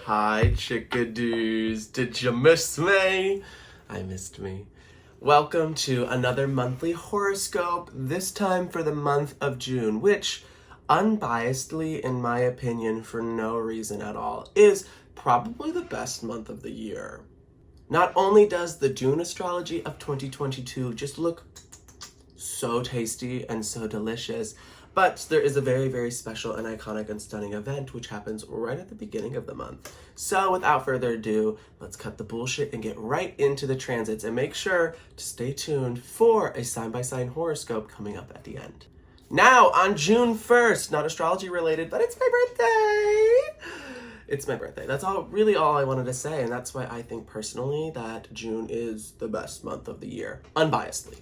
Hi, chickadoos. Did you miss me? I missed me. Welcome to another monthly horoscope, this time for the month of June, which, unbiasedly, in my opinion, for no reason at all, is probably the best month of the year. Not only does the June astrology of 2022 just look so tasty and so delicious, but there is a very, very special and iconic and stunning event which happens right at the beginning of the month. So without further ado, let's cut the bullshit and get right into the transits, and make sure to stay tuned for a sign-by-sign horoscope coming up at the end. Now, on June 1st, not astrology related, but it's my birthday! It's my birthday. That's really all I wanted to say, and that's why I think personally that June is the best month of the year. Unbiasedly.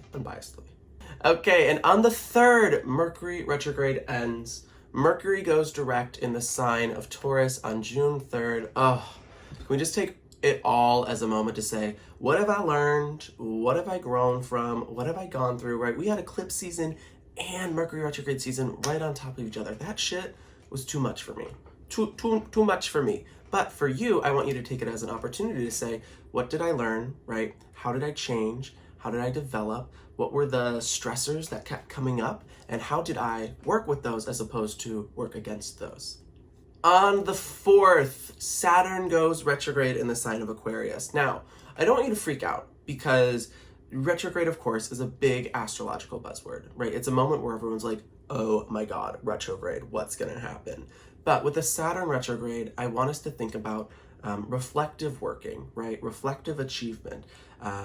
Okay, and on the 3rd, Mercury Retrograde ends. Mercury goes direct in the sign of Taurus on June 3rd. Can we just take it all as a moment to say, what have I learned? What have I grown from? What have I gone through, right? We had eclipse season and Mercury Retrograde season right on top of each other. That shit was too much for me. Too much for me. But for you, I want you to take it as an opportunity to say, what did I learn, right? How did I change? How did I develop? What were the stressors that kept coming up? And how did I work with those as opposed to work against those? On the 4th, Saturn goes retrograde in the sign of Aquarius. Now, I don't want you to freak out because retrograde, of course, is a big astrological buzzword, right? It's a moment where everyone's like, oh my God, retrograde, what's gonna happen? But with the Saturn retrograde, I want us to think about reflective working, right? Reflective achievement,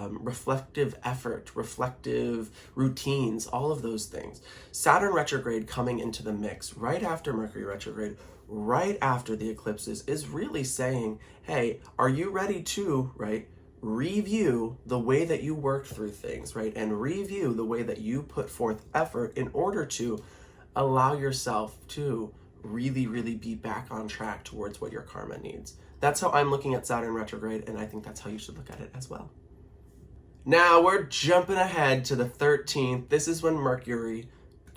reflective effort, reflective routines, all of those things. Saturn retrograde coming into the mix right after Mercury retrograde, right after the eclipses, is really saying, hey, are you ready to, right, review the way that you worked through things, right? And review the way that you put forth effort in order to allow yourself to really be back on track towards what your karma needs. That's how I'm looking at Saturn retrograde, and I think that's how you should look at it as well. Now we're jumping ahead to the 13th. This is when Mercury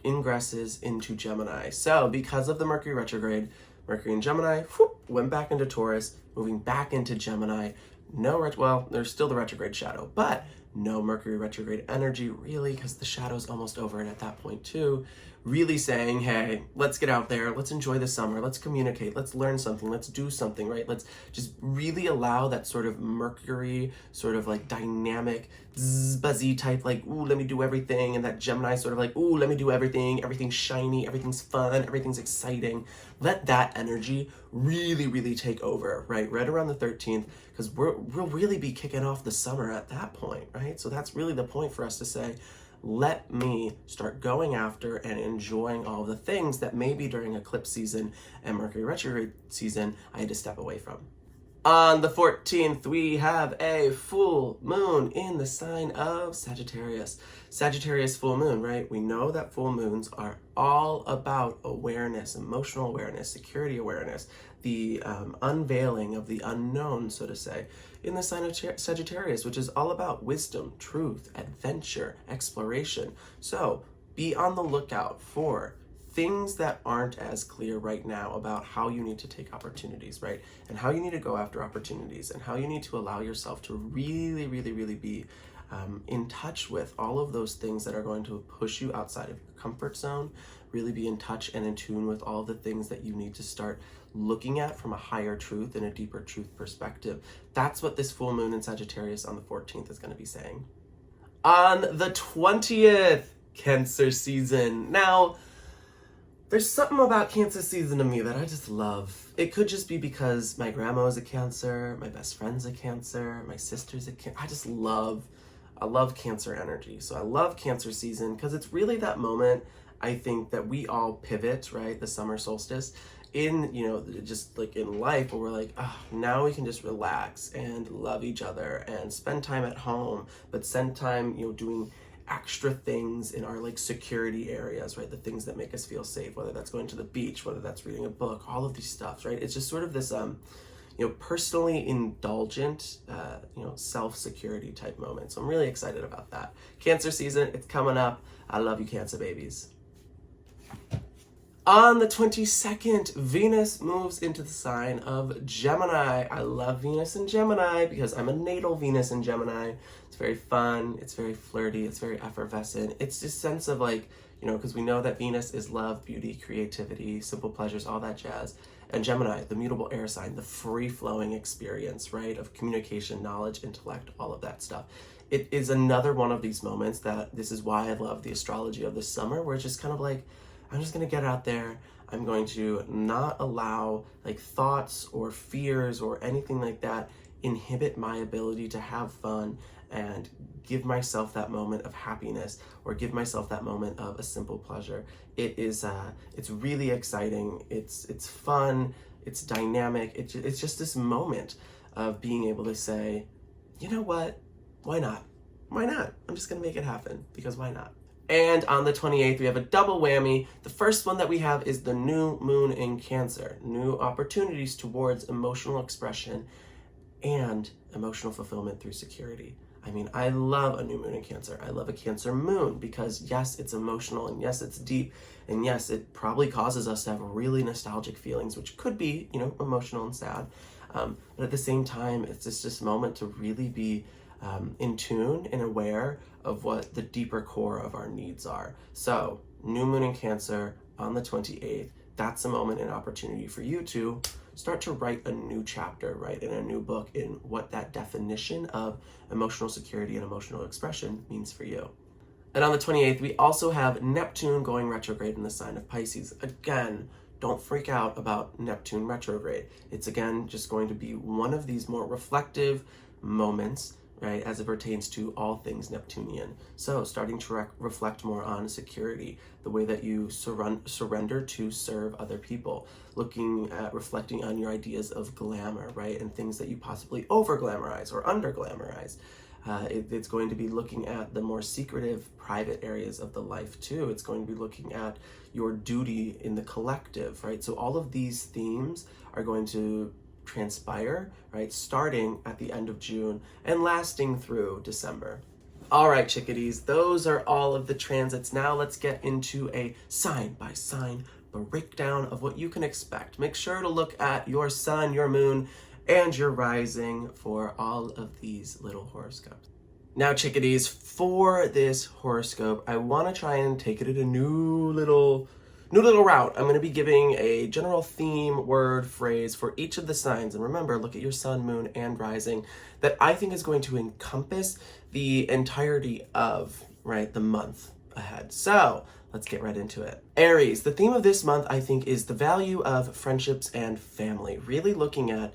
ingresses into Gemini. So because of the Mercury retrograde, Mercury in Gemini went back into Taurus, moving back into Gemini. Well, there's still the retrograde shadow, but no Mercury retrograde energy really, because the shadow's almost over it at that point too. Really saying, hey, let's get out there, let's enjoy the summer, let's communicate, let's learn something, let's do something, right? Let's just really allow that sort of Mercury, sort of like dynamic, buzzy type, like, ooh, let me do everything, and that Gemini sort of like, ooh, let me do everything, everything's shiny, everything's fun, everything's exciting. Let that energy really take over, right around the 13th, because we'll really be kicking off the summer at that point, right? So that's really the point for us to say, let me start going after and enjoying all the things that maybe during eclipse season and Mercury retrograde season I had to step away from. On the 14th, we have a full moon in the sign of Sagittarius. Sagittarius full moon, right? We know that full moons are all about awareness, emotional awareness, security awareness, the unveiling of the unknown, so to say, in the sign of Sagittarius, which is all about wisdom, truth, adventure, exploration. So be on the lookout for things that aren't as clear right now about how you need to take opportunities, right? And how you need to go after opportunities, and how you need to allow yourself to really be in touch with all of those things that are going to push you outside of your comfort zone, really be in touch and in tune with all the things that you need to start looking at from a higher truth and a deeper truth perspective. That's what this full moon in Sagittarius on the 14th is going to be saying. On the 20th, Cancer season. Now, there's something about Cancer season to me that I just love. It could just be because my grandma is a Cancer, my best friend's a Cancer, my sister's a Cancer. I love Cancer energy. So I love Cancer season because it's really that moment, I think, that we all pivot, right? The summer solstice in, just like in life, where we're like, now we can just relax and love each other and spend time at home, but spend time, doing extra things in our like security areas, right? The things that make us feel safe, whether that's going to the beach, whether that's reading a book, all of these stuff, right? It's just sort of this, personally indulgent, self-security type moment. So I'm really excited about that. Cancer season, it's coming up. I love you, Cancer babies. On the 22nd, Venus moves into the sign of Gemini. I love Venus in Gemini because I'm a natal Venus in Gemini. It's very fun, it's very flirty, it's very effervescent. It's this sense of like, because we know that Venus is love, beauty, creativity, simple pleasures, all that jazz. And Gemini, the mutable air sign, the free-flowing experience, right, of communication, knowledge, intellect, all of that stuff. It is another one of these moments that this is why I love the astrology of this summer, where it's just kind of like, I'm just going to get out there. I'm going to not allow like thoughts or fears or anything like that inhibit my ability to have fun and give myself that moment of happiness or give myself that moment of a simple pleasure. It's really exciting. It's fun. It's dynamic. It's just this moment of being able to say, you know what? Why not? Why not? I'm just going to make it happen because why not? And on the 28th, we have a double whammy. The first one that we have is the new moon in Cancer, new opportunities towards emotional expression and emotional fulfillment through security. I mean, I love a new moon in Cancer. I love a Cancer moon because yes, it's emotional and yes, it's deep. And yes, it probably causes us to have really nostalgic feelings, which could be, emotional and sad. But at the same time, it's just this moment to really be in tune and aware of what the deeper core of our needs are. So, new moon in Cancer on the 28th, that's a moment and opportunity for you to start to write a new chapter, right, in a new book in what that definition of emotional security and emotional expression means for you. And on the 28th, we also have Neptune going retrograde in the sign of Pisces. Again, don't freak out about Neptune retrograde. It's again just going to be one of these more reflective moments, right, as it pertains to all things Neptunian. So starting to reflect more on security, the way that you surrender to serve other people, looking at reflecting on your ideas of glamour, right, and things that you possibly over-glamorize or under-glamorize. It's going to be looking at the more secretive, private areas of the life too. It's going to be looking at your duty in the collective, right? So all of these themes are going to transpire, right, starting at the end of June and lasting through December. All right, chickadees, those are all of the transits. Now let's get into a sign-by-sign breakdown of what you can expect. Make sure to look at your sun, your moon, and your rising for all of these little horoscopes. Now, chickadees, for this horoscope, I want to try and take it in a new little route. I'm going to be giving a general theme, word, phrase for each of the signs. And remember, look at your sun, moon, and rising that I think is going to encompass the entirety of, right, the month ahead. So let's get right into it. Aries, the theme of this month, I think, is the value of friendships and family. Really looking at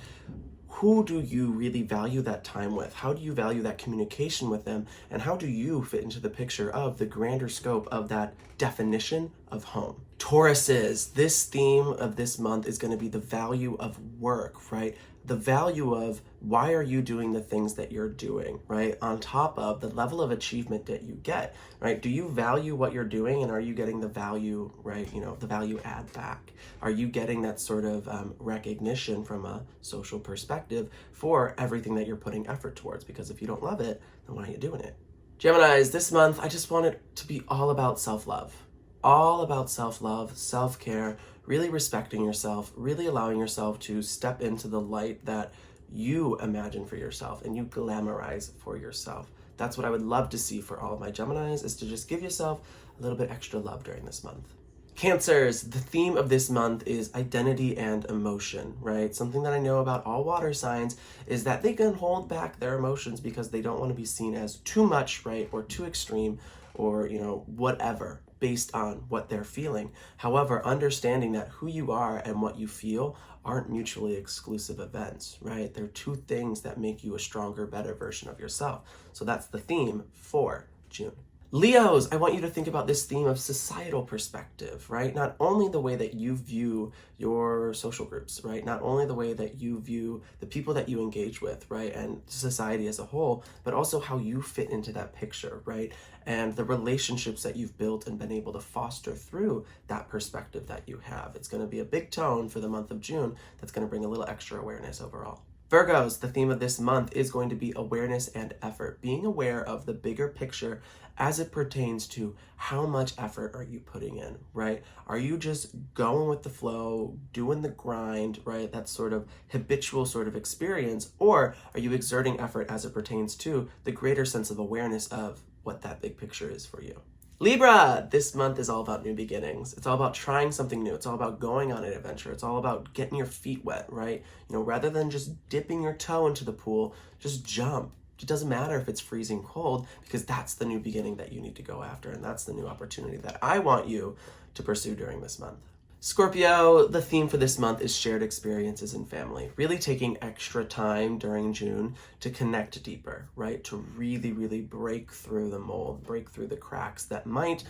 who do you really value that time with? How do you value that communication with them? And how do you fit into the picture of the grander scope of that definition of home? Tauruses, this theme of this month is going to be the value of work, right? The value of why are you doing the things that you're doing, right? On top of the level of achievement that you get, right? Do you value what you're doing and are you getting the value, right? The value add back? Are you getting that sort of recognition from a social perspective for everything that you're putting effort towards? Because if you don't love it, then why are you doing it? Geminis, this month, I just want it to be all about self-love. All about self-love, self-care, really respecting yourself, really allowing yourself to step into the light that you imagine for yourself and you glamorize for yourself. That's what I would love to see for all of my Geminis, is to just give yourself a little bit extra love during this month. Cancers, the theme of this month is identity and emotion, right? Something that I know about all water signs is that they can hold back their emotions because they don't want to be seen as too much, right? Or too extreme or, whatever, based on what they're feeling. However, understanding that who you are and what you feel aren't mutually exclusive events, right? They're two things that make you a stronger, better version of yourself. So that's the theme for June. Leos, I want you to think about this theme of societal perspective, right? Not only the way that you view your social groups, right? Not only the way that you view the people that you engage with, right? And society as a whole, but also how you fit into that picture, right? And the relationships that you've built and been able to foster through that perspective that you have. It's going to be a big tone for the month of June that's going to bring a little extra awareness overall. Virgos, the theme of this month is going to be awareness and effort. Being aware of the bigger picture as it pertains to how much effort are you putting in, right? Are you just going with the flow, doing the grind, right? That sort of habitual sort of experience, or are you exerting effort as it pertains to the greater sense of awareness of what that big picture is for you? Libra, this month is all about new beginnings. It's all about trying something new. It's all about going on an adventure. It's all about getting your feet wet, right? Rather than just dipping your toe into the pool, just jump. It doesn't matter if it's freezing cold, because that's the new beginning that you need to go after, and that's the new opportunity that I want you to pursue during this month. Scorpio, the theme for this month is shared experiences and family. Really taking extra time during June to connect deeper, right? To really, really break through the mold, break through the cracks that might,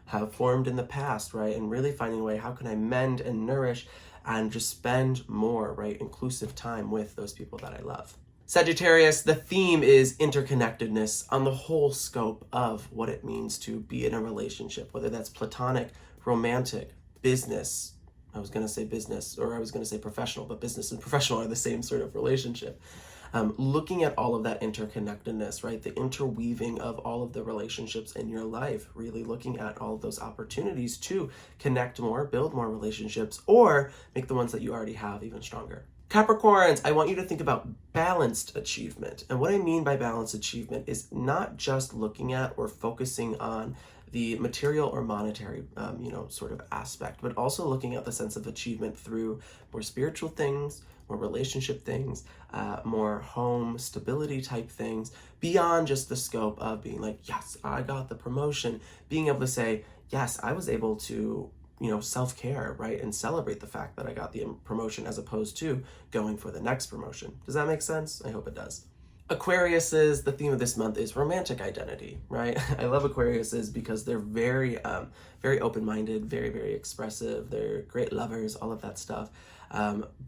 have formed in the past, right? And really finding a way, how can I mend and nourish and just spend more, right? Inclusive time with those people that I love. Sagittarius, the theme is interconnectedness on the whole scope of what it means to be in a relationship, whether that's platonic, romantic, business. I was going to say business, or I was going to say professional, but business and professional are the same sort of relationship. Looking at all of that interconnectedness, right? The interweaving of all of the relationships in your life, really looking at all of those opportunities to connect more, build more relationships, or make the ones that you already have even stronger. Capricorns, I want you to think about balanced achievement. And what I mean by balanced achievement is not just looking at or focusing on the material or monetary, sort of aspect, but also looking at the sense of achievement through more spiritual things, more relationship things, more home stability type things, beyond just the scope of being like, yes, I got the promotion, being able to say, yes, I was able to self-care, right? And celebrate the fact that I got the promotion as opposed to going for the next promotion. Does that make sense? I hope it does. Aquariuses, the theme of this month is romantic identity, right? I love Aquariuses because they're very, very open-minded, very, very expressive. They're great lovers, all of that stuff.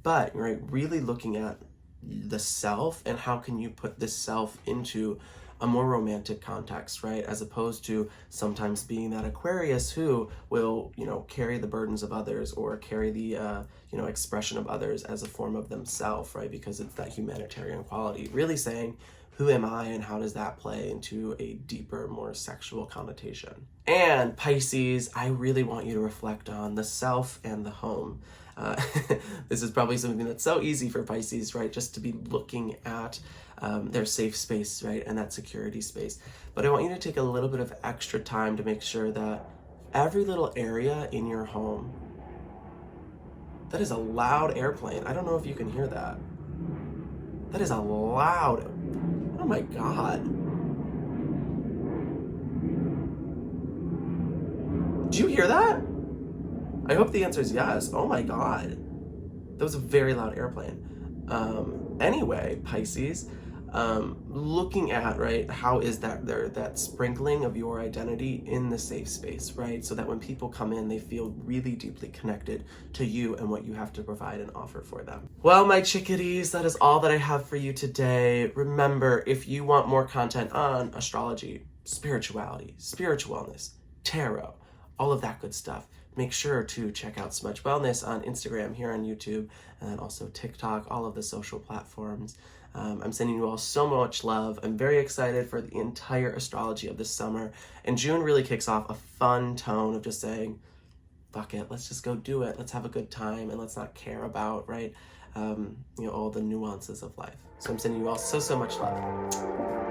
But right, really looking at the self and how can you put this self into a more romantic context, right? As opposed to sometimes being that Aquarius who will, carry the burdens of others or carry the, expression of others as a form of themselves, right? Because it's that humanitarian quality. Really saying, who am I and how does that play into a deeper, more sexual connotation? And Pisces, I really want you to reflect on the self and the home. This is probably something that's so easy for Pisces, right? Just to be looking at their safe space, right? And that security space. But I want you to take a little bit of extra time to make sure that every little area in your home, that is a loud airplane. I don't know if you can hear that. That is a loud, oh my God. Did you hear that? I hope the answer is yes. Oh my God. That was a very loud airplane. Anyway, Pisces, looking at, right, how is that sprinkling of your identity in the safe space, right? So that when people come in, they feel really deeply connected to you and what you have to provide and offer for them. Well, my chickadees, that is all that I have for you today. Remember, if you want more content on astrology, spirituality, spiritual wellness, tarot, all of that good stuff, make sure to check out Smudge Wellness on Instagram, here on YouTube, and then also TikTok, all of the social platforms. I'm sending you all so much love. I'm very excited for the entire astrology of this summer. And June really kicks off a fun tone of just saying, fuck it, let's just go do it. Let's have a good time and let's not care about, right, all the nuances of life. So I'm sending you all so much love.